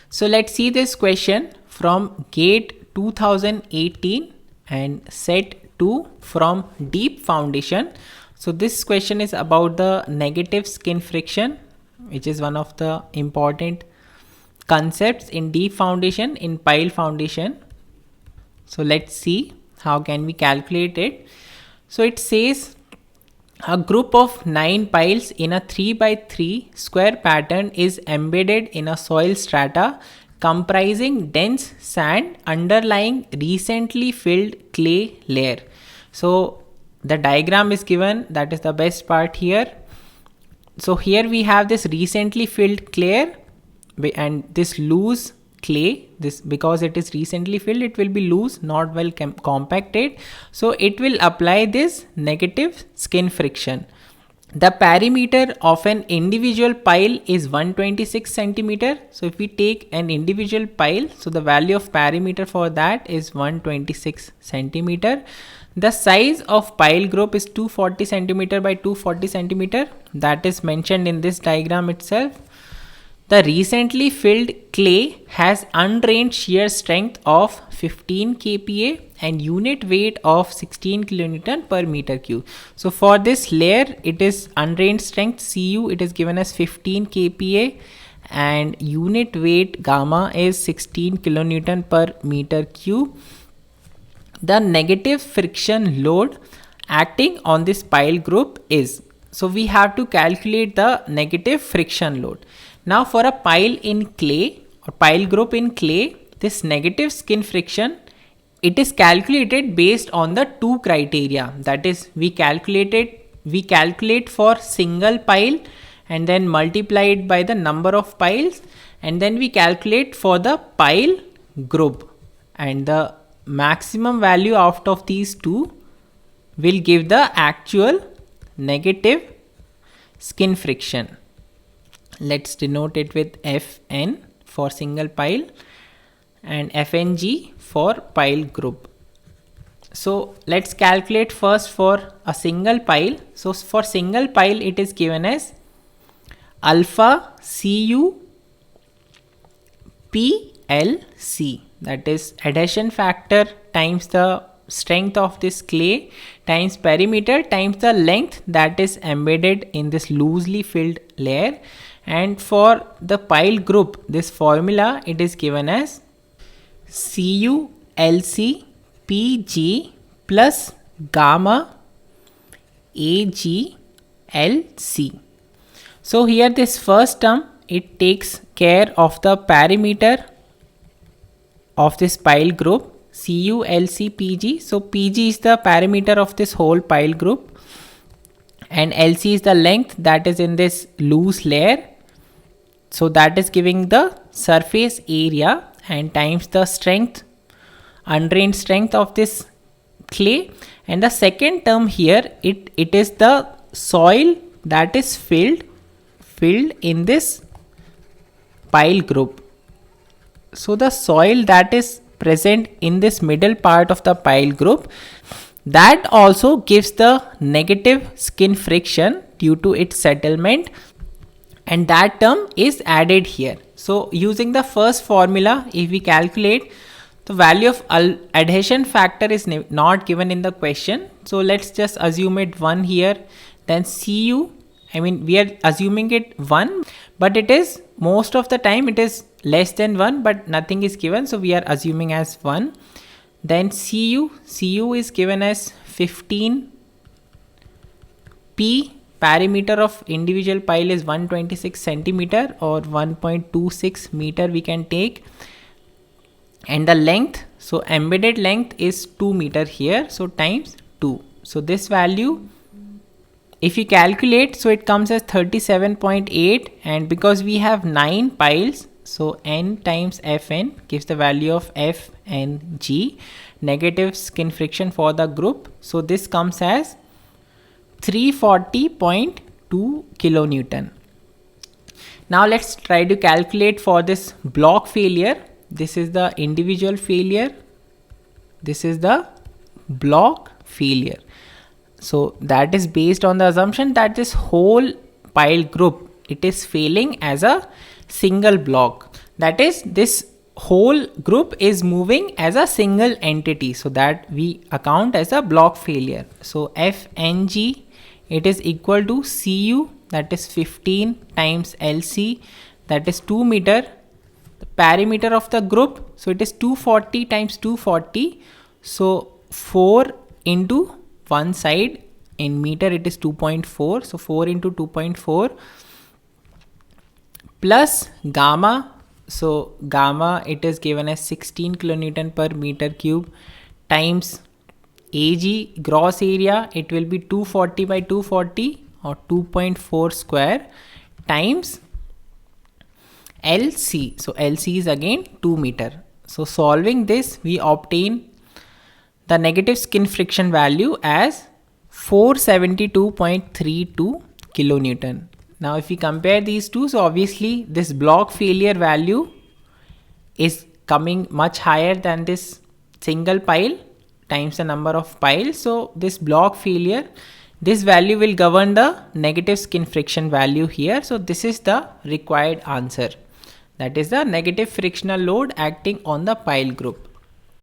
So let's see this question from GATE 2018 and set 2 from Deep Foundation. So this question is about the negative skin friction, which is one of the important concepts in Deep Foundation in Pile Foundation. So let's see how can we calculate it. So it says a group of 9 piles in a 3 by 3 square pattern is embedded in a soil strata comprising dense sand underlying recently filled clay layer. So the diagram is given, that is the best part here. So here we have this recently filled clay and this loose clay. This, because it is recently filled, it will be loose, not well compacted, so it will apply this negative skin friction. The perimeter of an individual pile is 126 centimeter. So if we take an individual pile, so the value of perimeter for that is 126 centimeter. The size of pile group is 240 centimeter by 240 centimeter, that is mentioned in this diagram itself. The recently filled clay has undrained shear strength of 15 kPa and unit weight of 16 kN per meter cube. So for this layer, it is undrained strength Cu, it is given as 15 kPa and unit weight gamma is 16 kN per meter cube. The negative friction load acting on this pile group is, so we have to calculate the negative friction load. Now for a pile in clay or pile group in clay, this negative skin friction, it is calculated based on the two criteria. That is, we calculate for single pile and then multiply it by the number of piles, and then we calculate for the pile group, and the maximum value out of these two will give the actual negative skin friction. Let's denote it with Fn for single pile and Fng for pile group. So let's calculate first for a single pile. So for single pile, it is given as alpha Cu PLC, that is adhesion factor times the strength of this clay times perimeter times the length that is embedded in this loosely filled layer. And for the pile group, this formula, it is given as CuLC Pg plus gamma AgLC. So here this first term, it takes care of the perimeter of this pile group, CuLC Pg. So Pg is the perimeter of this whole pile group and LC is the length that is in this loose layer. So that is giving the surface area and times the strength, undrained strength of this clay. And the second term here, it is the soil that is filled in this pile group. So the soil that is present in this middle part of the pile group, that also gives the negative skin friction due to its settlement, and that term is added here. So using the first formula, if we calculate, the value of adhesion factor is not given in the question, so let's just assume it 1 here. Then Cu, I mean we are assuming it 1, but it is most of the time it is less than 1, but nothing is given, so we are assuming as 1. Then Cu is given as 15. P, perimeter of individual pile is 126 centimeter or 1.26 meter we can take, and the length, so embedded length is 2 meter here, so times 2. So this value, if you calculate, so it comes as 37.8, and because we have 9 piles, so n times Fn gives the value of Fng, negative skin friction for the group. So this comes as 340.2 kilonewton. Now let's try to calculate for this block failure. This is the individual failure, this is the block failure. So that is based on the assumption that this whole pile group, it is failing as a single block. That is, this whole group is moving as a single entity, so that we account as a block failure. So Fng, it is equal to Cu, that is 15 times Lc, that is 2 meter. The perimeter of the group, so it is 240 times 240, so 4 into one side, in meter it is 2.4, so 4 into 2.4 plus gamma. So gamma, it is given as 16 kilonewton per meter cube, times Ag, gross area, it will be 240 by 240 or 2.4 square, times Lc. So Lc is again 2 meter. So solving this, we obtain the negative skin friction value as 472.32 kilonewton. Now if we compare these two, so obviously this block failure value is coming much higher than this single pile times the number of piles. So this block failure, this value will govern the negative skin friction value here. So this is the required answer. That is the negative frictional load acting on the pile group.